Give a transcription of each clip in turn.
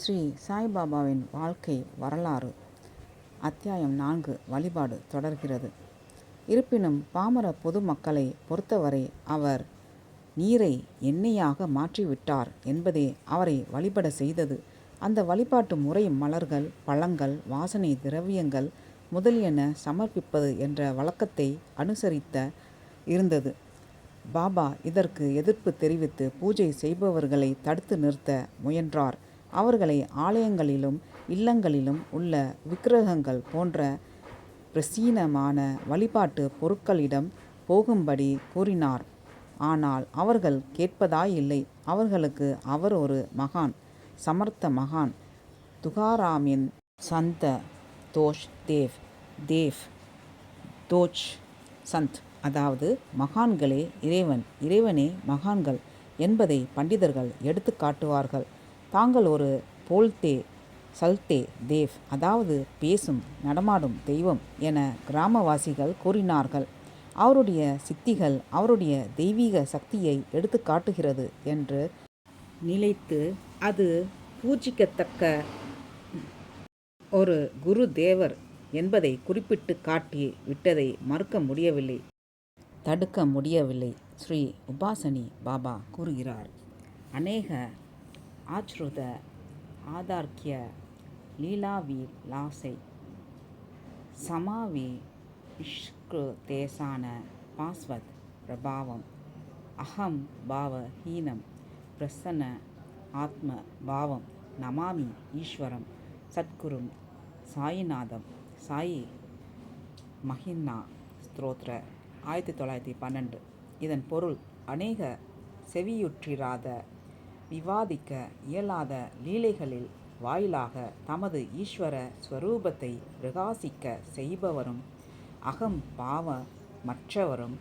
ஸ்ரீ சாய்பாபாவின் வாழ்க்கை வரலாறு அத்தியாயம் 4 வழிபாடு தொடர்கிறது. இருப்பினும் பாமர பொதுமக்களை பொறுத்தவரை அவர் நீரை எண்ணெயாக மாற்றிவிட்டார் என்பதே அவரை வழிபட செய்தது. அந்த வழிபாட்டு முறை மலர்கள், பழங்கள், வாசனை திரவியங்கள் முதலியன சமர்ப்பிப்பது என்ற வழக்கத்தை அனுசரித்த இருந்தது. பாபா இதற்கு எதிர்ப்பு தெரிவித்து பூஜை செய்பவர்களை தடுத்து நிறுத்த முயன்றார். அவர்களை ஆலயங்களிலும் இல்லங்களிலும் உள்ள விக்கிரகங்கள் போன்ற பிரசீனமான வழிபாட்டு பொருட்களிடம் போகும்படி கூறினார். ஆனால் அவர்கள் கேட்பதாயில்லை. அவர்களுக்கு அவர் ஒரு மகான், சமர்த்த மகான், துகாராமின் சந்த தோஷ் தேவ் தோச் சந்த், அதாவது மகான்களே இறைவன், இறைவனே மகான்கள் என்பதை பண்டிதர்கள் எடுத்து காட்டுவார்கள். தாங்கள் ஒரு போல்தே சல்தே தேவ், அதாவது பேசும் நடமாடும் தெய்வம் என கிராமவாசிகள் கூறினார்கள். அவருடைய சித்திகள் அவருடைய தெய்வீக சக்தியை எடுத்து காட்டுகிறது என்று நினைத்து அது பூஜிக்கத்தக்க ஒரு குரு தேவர் என்பதை குறிப்பிட்டு காட்டி விட்டதை மறுக்க முடியவில்லை, தடுக்க முடியவில்லை. ஸ்ரீ உபாசனி பாபா கூறுகிறார், அநேக ஆச்ருத ஆதார்க்கிய லீலாவி லாசை சமாவி இஷ்கு தேசான பாஸ்வத் பிரபாவம் அகம் பாவ ஹீனம் பிரசன்ன ஆத்ம பாவம் நமாமி ஈஸ்வரம் சத்குரும் சாயிநாதம். சாயி மஹின்னா ஸ்தோத்ர 1912. இதன் பொருள், அநேக செவியுற்றிராத, விவாதிக்க இயலாத லீலைகளில் வாயிலாக தமது ஈஸ்வர ஸ்வரூபத்தை பிரகாசிக்க செய்பவரும் அகம் பாவ மற்றவரும்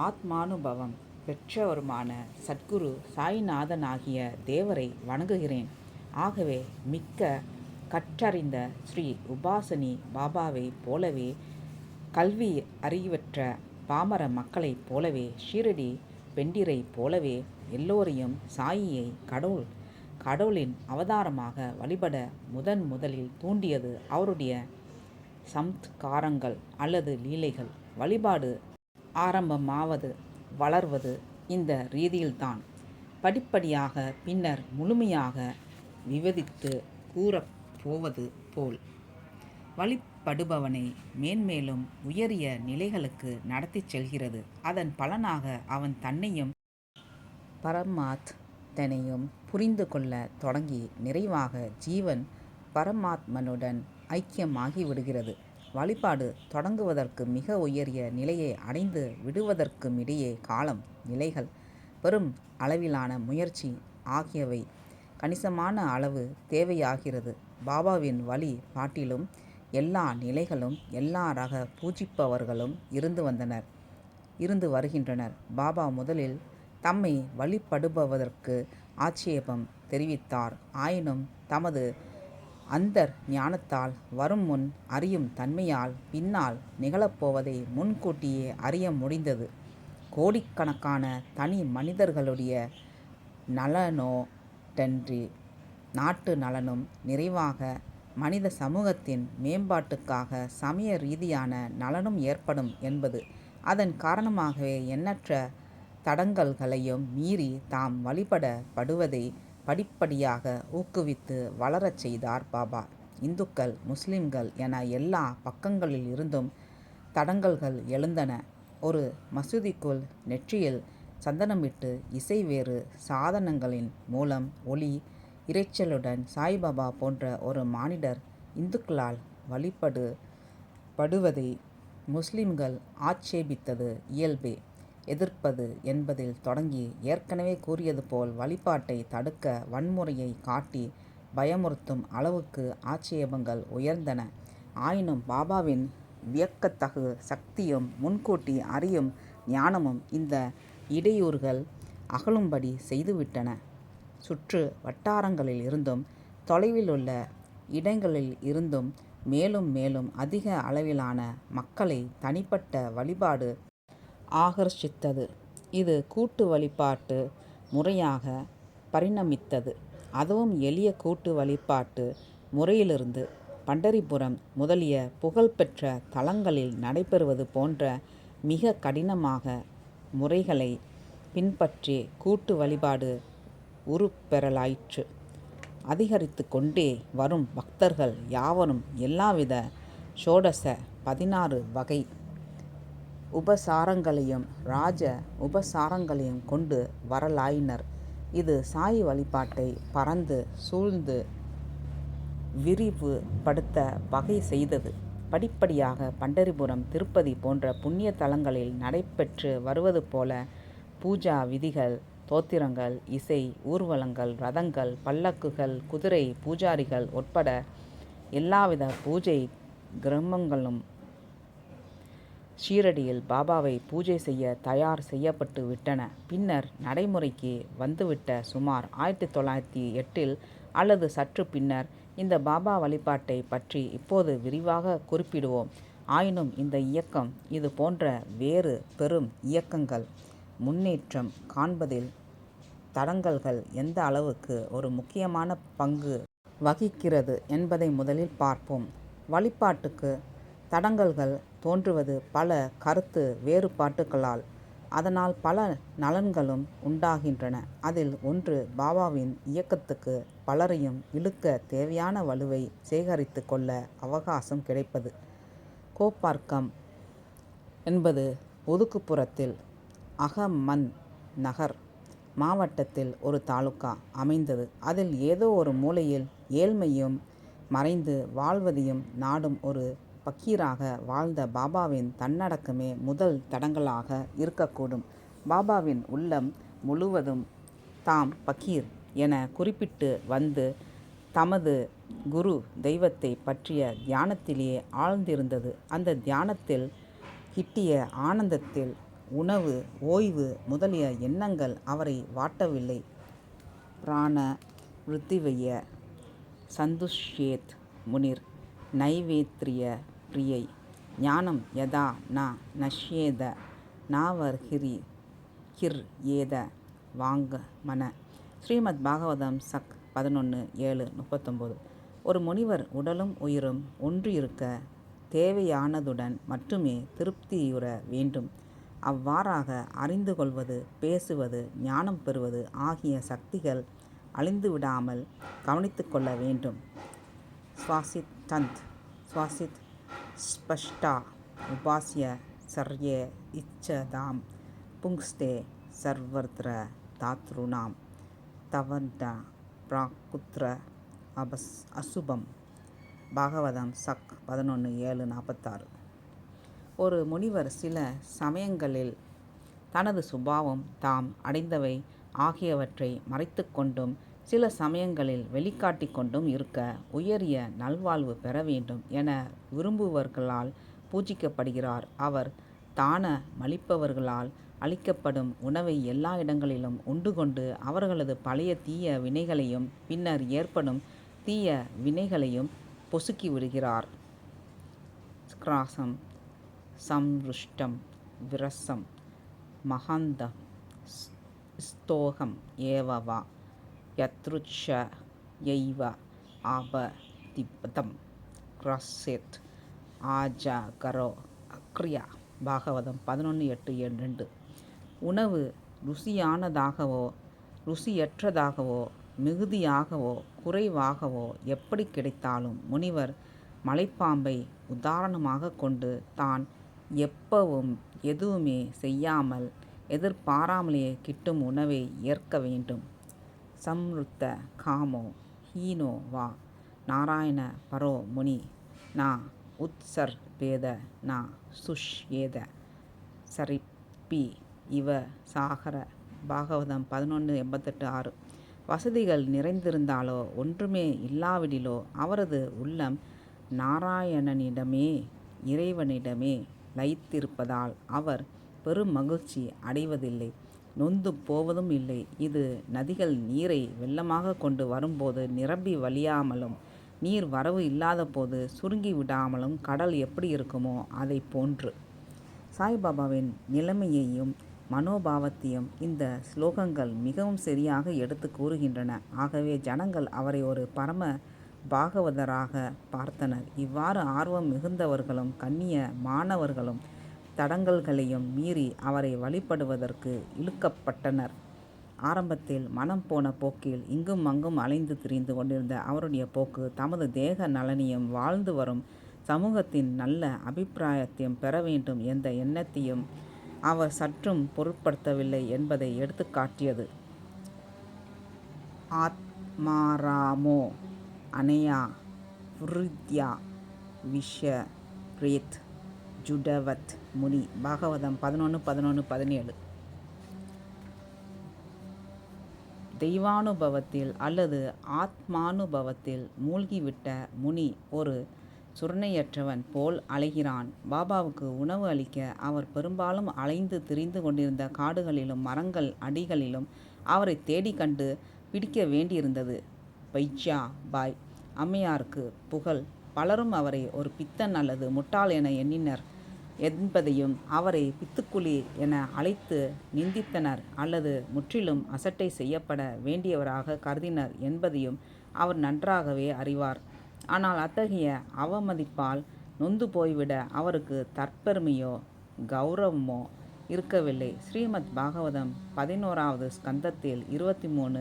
ஆத்மானுபவம் பெற்றவருமான சத்குரு சாய்நாதனாகிய தேவரை வணங்குகிறேன். ஆகவே மிக்க கற்றறிந்த ஸ்ரீ உபாசனி பாபாவை போலவே, கல்வி அறிவற்ற பாமர மக்களைப் போலவே, ஷீரடி பெண்டிரை போலவே எல்லோரையும் சாயியை கடவுளின் அவதாரமாக வழிபட முதலில் தூண்டியது அவருடைய சம்ஸ்காரங்கள் அல்லது லீலைகள். வழிபாடு ஆரம்பமாவது, வளர்வது இந்த ரீதியில்தான். படிப்படியாக பின்னர் முழுமையாக விவரித்து கூறப்போவது போல் வழிபடுபவனை மேன்மேலும் உயரிய நிலைகளுக்கு நடத்தி செல்கிறது. அதன் பலனாக அவன் தன்னையும் பரமாத்மனையும் புரிந்து கொள்ள தொடங்கி நிறைவாக ஜீவன் பரமாத்மனுடன் ஐக்கியமாகி விடுகிறது. வழிபாடு தொடங்குவதற்கு மிக உயரிய நிலையை அடைந்து விடுவதற்குமிடையே காலம், நிலைகள், பெரும் அளவிலான முயற்சி ஆகியவை கணிசமான அளவு தேவையாகிறது. பாபாவின் வழி பாட்டிலும் எல்லா நிலைகளும் எல்லா ரக பூஜிப்பவர்களும் இருந்து வருகின்றனர். பாபா முதலில் தம்மை வழிபடுபவதற்கு ஆட்சேபம் தெரிவித்தார். ஆயினும் தமது அந்தர் ஞானத்தால் வரும் முன் அறியும் தன்மையால் பின்னால் நிகழப்போவதை முன்கூட்டியே அறிய முடிந்தது. கோடிக்கணக்கான தனி மனிதர்களுடைய நலனோடன்றி நாட்டு நலனும் நிறைவாக மனித சமூகத்தின் மேம்பாட்டுக்காக சமய ரீதியான நலனும் ஏற்படும் என்பது. அதன் காரணமாகவே எண்ணற்ற தடங்கல்களையும் மீறி தாம் வழிபடப்படுவதை படிப்படியாக ஊக்குவித்து வளரச் செய்தார் பாபா. இந்துக்கள், முஸ்லிம்கள் என எல்லா பக்கங்களில் இருந்தும் தடங்கல்கள் எழுந்தன. ஒரு மசூதிக்குள் நெற்றியில் சந்தனமிட்டு இசை வேறு சாதனங்களின் மூலம் ஒளி இரைச்சலுடன் சாய்பாபா போன்ற ஒரு மானிடர் இந்துக்களால் வழிபடுவதை முஸ்லிம்கள் ஆட்சேபித்தது இயல்பே. எதிர்ப்பது என்பதில் தொடங்கி ஏற்கனவே கூறியது போல் வழிபாட்டை தடுக்க வன்முறையை காட்டி பயமுறுத்தும் அளவுக்கு ஆட்சேபங்கள் உயர்ந்தன. ஆயினும் பாபாவின் வியக்கத்தகு சக்தியும் முன்கூட்டி அறியும் ஞானமும் இந்த இடையூறுகள் அகலும்படி செய்துவிட்டன. சுற்று வட்டாரங்களில் இருந்தும் தொலைவிலுள்ள இடங்களில் இருந்தும் மேலும் மேலும் அதிக அளவிலான மக்களை தனிப்பட்ட வழிபாடு ஆகர்ஷித்தது. இது கூட்டு வழிபாட்டு முறையாக பரிணமித்தது. அதுவும் எளிய கூட்டு வழிபாட்டு முறையிலிருந்து பண்டரிபுரம் முதலிய புகழ்பெற்ற தலங்களில் நடைபெறுவது போன்ற மிக கடினமாக முறைகளை பின்பற்றி கூட்டு வழிபாடு உருப்பெறலாயிற்று. அதிகரித்து கொண்டே வரும் பக்தர்கள் யாவரும் எல்லாவித ஷோடச 16 வகை உபசாரங்களையும் ராஜ உபசாரங்களையும் கொண்டு வரலாயினர். இது சாயி வழிபாட்டை பரந்து சூழ்ந்து விரிவுபடுத்த வகை செய்தது. படிப்படியாக பண்டரிபுரம், திருப்பதி போன்ற புண்ணிய தலங்களில் நடைபெற்று வருவது போல பூஜா விதிகள், தோத்திரங்கள், இசை, ஊர்வலங்கள், ரதங்கள், பல்லக்குகள், குதிரை பூஜாரிகள் உட்பட எல்லாவித பூஜை கிரமங்களும் ஷீரடியில் பாபாவை பூஜை செய்ய தயார் செய்யப்பட்டு விட்டன. பின்னர் நடைமுறைக்கு வந்துவிட்ட சுமார் 1908 அல்லது சற்று பின்னர் இந்த பாபா வழிபாட்டை பற்றி இப்போது விரிவாக குறிப்பிடுவோம். ஆயினும் இந்த இயக்கம் இது போன்ற வேறு பெரும் இயக்கங்கள் முன்னேற்றம் காண்பதில் தடங்கல்கள் எந்த அளவுக்கு ஒரு முக்கியமான பங்கு வகிக்கிறது என்பதை முதலில் பார்ப்போம். வழிபாட்டுக்கு தடங்கல்கள் தோன்றுவது பல கருத்து வேறுபாட்டுகளால். அதனால் பல நலன்களும் உண்டாகின்றன. அதில் ஒன்று, பாபாவின் இயக்கத்துக்கு பலரையும் இழுக்க தேவையான வலுவை சேகரித்து கொள்ள அவகாசம் கிடைப்பது. கோப்பார்க்கம் என்பது ஒதுக்குப்புறத்தில் அகமன் நகர் மாவட்டத்தில் ஒரு தாலுகா அமைந்தது. அதில் ஏதோ ஒரு மூலையில் ஏழ்மையும் மறைந்து வாழ்வதையும் நாடும் ஒரு பக்கீராக வாழ்ந்த பாபாவின் தன்னடக்கமே முதல் தடங்கலாக இருக்கக்கூடும். பாபாவின் உள்ளம் முழுவதும் தாம் பக்கீர் என குறிப்பிட்டு வந்து தமது குரு தெய்வத்தை பற்றிய தியானத்திலேயே ஆழ்ந்திருந்தது. அந்த தியானத்தில் கிட்டிய ஆனந்தத்தில் உணவு, ஓய்வு முதலிய எண்ணங்கள் அவரை வாட்டவில்லை. பிராண விருத்திவய சந்துஷ்யேத் முனிர் நைவேத்ரிய பிரியை ஞானம் யதா ந நஷ்யேத நாவர்ஹிரி கிர் ஏத வாங்க மன. ஸ்ரீமத் பாகவதம் சக் 11:7-39. ஒரு முனிவர் உடலும் உயிரும் ஒன்றிருக்க தேவையானதுடன் மட்டுமே திருப்தியுற வேண்டும். அவ்வாறாக அறிந்து கொள்வது, பேசுவது, ஞானம் பெறுவது ஆகிய சக்திகள் அழிந்துவிடாமல் கவனித்து கொள்ள வேண்டும். ஸ்வாசித் தந்த் ஸ்வாசித் ஸ்பஷ்டா உபாசிய சர்யே இச்சதாம் புங்ஸ்தே சர்வத்ர தாத்ருணாம் தவண்ட பிராகுத்ர அசுபம். பாகவதம் சக் 11:7-46. ஒரு முனிவர் சில சமயங்களில் தனது சுபாவம், தாம் அடைந்தவை ஆகியவற்றை மறைத்து கொண்டும் சில சமயங்களில் வெளிக்காட்டி கொண்டும் இருக்க உயரிய நல்வாழ்வு பெற வேண்டும் என விரும்புவர்களால் பூஜிக்கப்படுகிறார். அவர் தான மளிப்பவர்களால் அளிக்கப்படும் உணவை எல்லா இடங்களிலும் உண்டு கொண்டு அவர்களது பழைய தீய வினைகளையும் பின்னர் ஏற்படும் தீய வினைகளையும் பொசுக்கி விடுகிறார். ஸ்கிராசம் சம்ருஷ்டம் விரசம் மகாந்தம் ஸ்தோகம் ஏவவா யத்ருட்ச யைவ ஆபதிபதம் கிரஸ்யத் ஆஜகரோ அக்ரியா. பாகவதம் 11:8-2. உணவு ருசியானதாகவோ ருசியற்றதாகவோ மிகுதியாகவோ குறைவாகவோ எப்படி கிடைத்தாலும் முனிவர் மலைப்பாம்பை உதாரணமாக கொண்டு தான் எப்பவும் எதுவுமே செய்யாமல் எதிர்பாராமலேயே கிட்டும் உணவை ஏற்க வேண்டும். சம்ருத்த காமோ ஹீனோ வா நாராயண பரோ முனி நா உத்சர் பேத நா சுஷ் ஏத சரிப்பி இவ சாகர. பாகவதம் 11:88-6. வசதிகள் நிறைந்திருந்தாலோ ஒன்றுமே இல்லாவிடிலோ அவரது உள்ளம் நாராயணனிடமே இறைவனிடமே லயித்திருப்பதால் அவர் பெரும் மகிழ்ச்சி அடைவதில்லை, நொந்து போவதும் இல்லை. இது நதிகள் நீரை வெள்ளமாக கொண்டு வரும்போது நிரம்பி வழியாமலும் நீர் வரவு இல்லாத போது சுருங்கி விடாமலும் கடல் எப்படி இருக்குமோ அதை போன்று சாய்பாபாவின் நிலைமையையும் மனோபாவத்தையும் இந்த ஸ்லோகங்கள் மிகவும் சரியாக எடுத்து கூறுகின்றன. ஆகவே ஜனங்கள் அவரை ஒரு பரம பாகவதராக பார்த்தனர். இவ்வாறு ஆர்வம் மிகுந்தவர்களும் கண்ணிய மாணவர்களும் தடங்கல்களையும் மீறி அவரை வழிபடுவதற்கு இழுக்கப்பட்டனர். ஆரம்பத்தில் மனம் போன போக்கில் இங்கும் அங்கும் அலைந்து திரிந்து கொண்டிருந்த அவருடைய போக்கு தமது தேக நலனையும் வாழ்ந்து வரும் சமூகத்தின் நல்ல அபிப்பிராயத்தையும் பெற வேண்டும் என்ற எண்ணத்தையும் அவர் சற்றும் பொருட்படுத்தவில்லை என்பதை எடுத்து காட்டியது. ஆத்மாராமோ அனயா விருத்யா விஷரேத் ஜுடவத் முனி. பாகவதம் 11:11-17. தெய்வானுபவத்தில் அல்லது ஆத்மானுபவத்தில் மூழ்கிவிட்ட முனி ஒரு சுரணையற்றவன் போல் அலைகிறான். பாபாவுக்கு உணவு அளிக்க அவர் பெரும்பாலும் அலைந்து திரிந்து கொண்டிருந்த காடுகளிலும் மரங்கள் அடிகளிலும் அவரை தேடி கண்டு பிடிக்க வேண்டியிருந்தது. பைஜா பாய் அம்மையாருக்கு புகழ். பலரும் அவரை ஒரு பித்தன் அல்லது முட்டாள் என எண்ணினர் என்பதையும் அவரை பித்துக்குளி என அழைத்து நிந்தித்தனர் அல்லது முற்றிலும் அசட்டை செய்யப்பட வேண்டியவராக கருதினர் என்பதையும் அவர் நன்றாகவே அறிவார். ஆனால் அத்தகைய அவமதிப்பால் நொந்து போய்விட அவருக்கு தற்பெருமையோ கௌரவமோ இருக்கவில்லை. ஸ்ரீமத் பாகவதம் 11வது ஸ்கந்தத்தில் 23,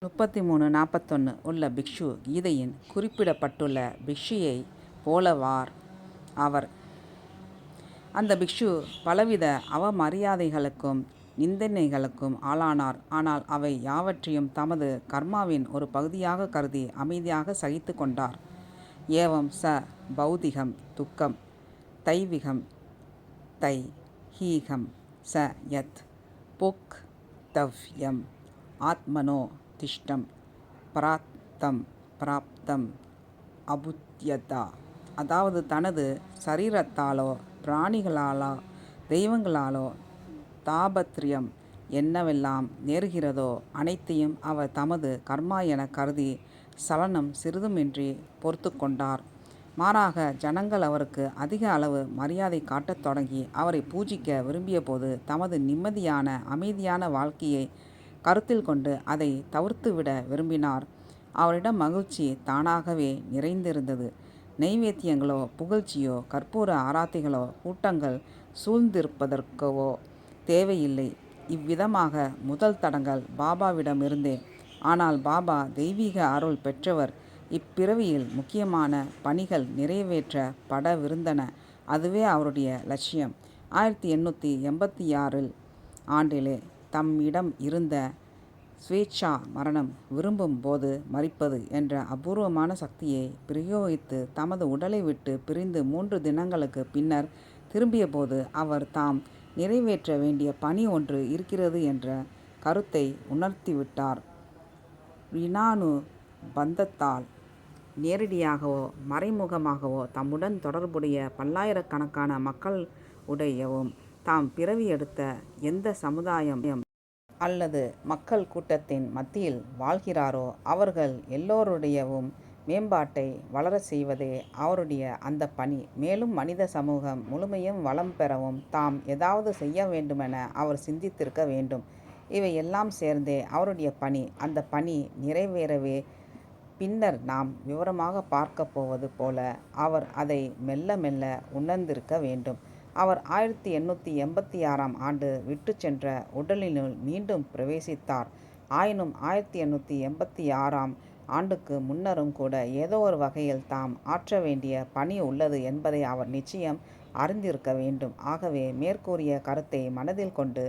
33, 41 உள்ள பிக்ஷு கீதையின் குறிப்பிடப்பட்டுள்ள பிக்ஷுயை போலவார் அவர். அந்த பிக்ஷு பலவித அவமரியாதைகளுக்கும் நிந்தனைகளுக்கும் ஆளானார். ஆனால் அவை யாவற்றையும் தமது கர்மாவின் ஒரு பகுதியாக கருதி அமைதியாக சகித்து கொண்டார். ஏவம் ச பௌதிகம் துக்கம் தைவிகம் தைஹீகம் ச யத் போக்தவ்யம் ஆத்மனோ திஷ்டம் பராத்தம் பிராப்தம் அபுத்யதா. அதாவது தனது சரீரத்தாலோ பிராணிகளாலோ தெய்வங்களாலோ தாபத்ரியம் என்னவெல்லாம் நேருகிறதோ அனைத்தையும் அவர் தமது கர்மா என கருதி சலனம் சிறிதுமின்றி பொறுத்து கொண்டார். மாறாக ஜனங்கள் அவருக்கு அதிக அளவு மரியாதை காட்டத் தொடங்கி அவரை பூஜிக்க விரும்பிய போது தமது நிம்மதியான அமைதியான வாழ்க்கையை கருத்தில் கொண்டு அதை தவிர்த்துவிட விரும்பினார். அவரிடம் மகிழ்ச்சி தானாகவே நிறைந்திருந்தது. நைவேத்தியங்களோ புகழ்ச்சியோ கற்பூர ஆராத்திகளோ கூட்டங்கள் சூழ்ந்திருப்பதற்கவோ தேவையில்லை. இவ்விதமாக முதல் தடங்கல் பாபாவிடமிருந்தே. ஆனால் பாபா தெய்வீக அருள் பெற்றவர். இப்பிறவியில் முக்கியமான பணிகள் நிறைவேற்றப்படவிருந்தன. அதுவே அவருடைய லட்சியம். 1886 ஆண்டிலே தம்மிடம் இருந்த ஸ்வேச்சா மரணம் விரும்பும் போது மரிப்பது என்ற அபூர்வமான சக்தியை பிரயோகித்து தமது உடலை விட்டு பிரிந்து 3 தினங்களுக்கு பின்னர் திரும்பியபோது அவர் தாம் நிறைவேற்ற வேண்டிய பணி ஒன்று இருக்கிறது என்ற கருத்தை உணர்த்திவிட்டார். ரிணானு பந்தத்தால் நேரடியாகவோ மறைமுகமாகவோ தம்முடன் தொடர்புடைய பல்லாயிரக்கணக்கான மக்கள் உடையவும் தாம் பிறவி எடுத்த எந்த சமுதாயம் அல்லது மக்கள் கூட்டத்தின் மத்தியில் வாழ்கிறாரோ அவர்கள் எல்லோருடையவும் மேம்பாட்டை வளர செய்வதே அவருடைய அந்த பணி. மேலும் மனித சமூகம் முழுமையும் வளம் பெறவும் தாம் ஏதாவது செய்ய வேண்டுமென அவர் சிந்தித்திருக்க வேண்டும். இவை எல்லாம் சேர்ந்தே அவருடைய பணி. அந்த பணி நிறைவேறவே பின்னர் நாம் விவரமாக பார்க்க போவது போல அவர் அதை மெல்ல மெல்ல உணர்ந்திருக்க வேண்டும். அவர் 1886 ஆண்டு விட்டு சென்ற உடலினுள் மீண்டும் பிரவேசித்தார். ஆயினும் 1886 ஆண்டுக்கு முன்னரும் கூட ஏதோ ஒரு வகையில் தாம் ஆற்ற வேண்டிய பணி உள்ளது என்பதை அவர் நிச்சயம் அறிந்திருக்க வேண்டும். ஆகவே மேற்கூறிய கருத்தை மனதில் கொண்டு,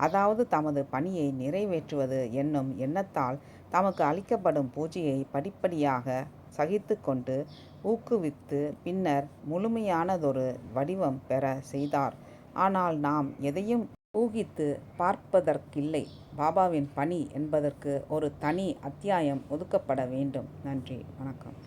அதாவது தமது பணியை நிறைவேற்றுவது என்னும் எண்ணத்தால் தமக்கு அளிக்கப்படும் பூஜையை படிப்படியாக சகித்து கொண்டு ஊக்குவித்து பின்னர் முழுமையானதொரு வடிவம் பெற செய்தார். ஆனால் நாம் எதையும் ஊகித்து பார்ப்பதற்கில்லை. பாபாவின் பணி என்பதற்கு ஒரு தனி அத்தியாயம் ஒதுக்கப்பட வேண்டும். நன்றி, வணக்கம்.